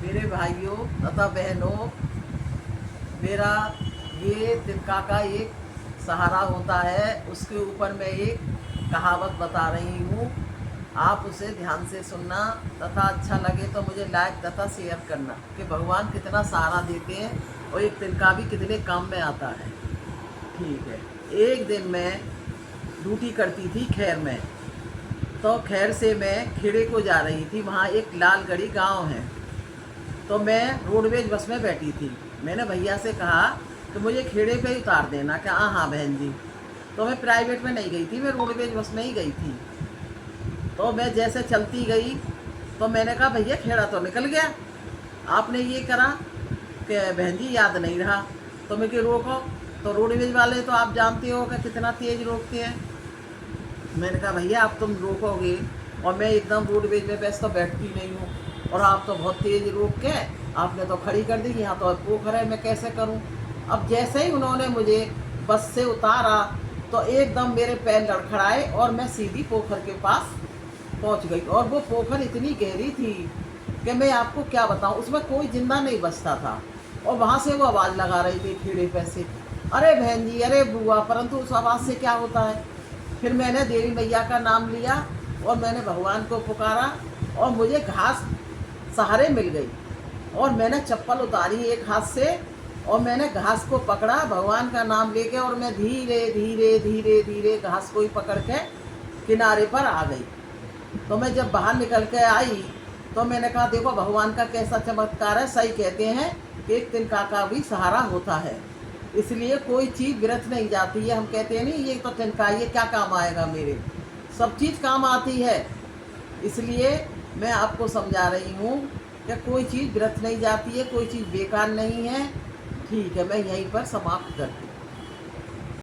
मेरे भाइयों तथा बहनों, मेरा ये तिनका का एक सहारा होता है, उसके ऊपर मैं एक कहावत बता रही हूँ। आप उसे ध्यान से सुनना तथा अच्छा लगे तो मुझे लाइक तथा शेयर करना कि भगवान कितना सहारा देते हैं और एक तिनका भी कितने काम में आता है। ठीक है। एक दिन मैं ड्यूटी करती थी खैर में, तो खैर से मैं खेड़े को जा रही थी। वहाँ एक लालगढ़ी गांव है, तो मैं रोडवेज बस में बैठी थी। मैंने भैया से कहा कि मुझे खेड़े पे ही उतार देना। क्या हाँ हाँ बहन जी। तो मैं प्राइवेट में नहीं गई थी, मैं रोडवेज बस में ही गई थी। तो मैं जैसे चलती गई तो मैंने कहा भैया खेड़ा तो निकल गया, आपने ये करा कि बहन जी याद नहीं रहा। तो मैं कि रोको, तो रोडवेज वाले तो आप जानते हो कि कितना तेज़ रोकते हैं। मैंने कहा भैया आप तुम रोकोगे, और मैं एकदम रोडवेज में वैसे तो बैठती नहीं हूँ, और आप तो बहुत तेज़ रोक के आपने तो खड़ी कर दी। यहाँ तो पोखर है, मैं कैसे करूँ। अब जैसे ही उन्होंने मुझे बस से उतारा तो एकदम मेरे पैर लड़खड़ाए और मैं सीधी पोखर के पास पहुँच गई। और वो पोखर इतनी गहरी थी कि मैं आपको क्या बताऊँ, उसमें कोई जिंदा नहीं बचता था। और वहाँ से वो आवाज़ लगा रही थी खेड़े पे से, अरे बहन जी, अरे बुआ। परंतु उस आवाज़ से क्या होता है। फिर मैंने देवी मैया का नाम लिया और मैंने भगवान को पुकारा, और मुझे घास सहारे मिल गई। और मैंने चप्पल उतारी एक हाथ से और मैंने घास को पकड़ा भगवान का नाम लेके, और मैं धीरे धीरे धीरे धीरे घास को ही पकड़ के किनारे पर आ गई। तो मैं जब बाहर निकल के आई तो मैंने कहा देखो भगवान का कैसा चमत्कार है। सही कहते हैं कि एक तिनका का भी सहारा होता है, इसलिए कोई चीज़ व्यर्थ नहीं जाती है। हम कहते हैं नहीं ये तो तिनका, ये क्या काम आएगा मेरे, सब चीज़ काम आती है। इसलिए मैं आपको समझा रही हूँ कि कोई चीज़ व्यर्थ नहीं जाती है, कोई चीज़ बेकार नहीं है। ठीक है, मैं यहीं पर समाप्त करती हूँ।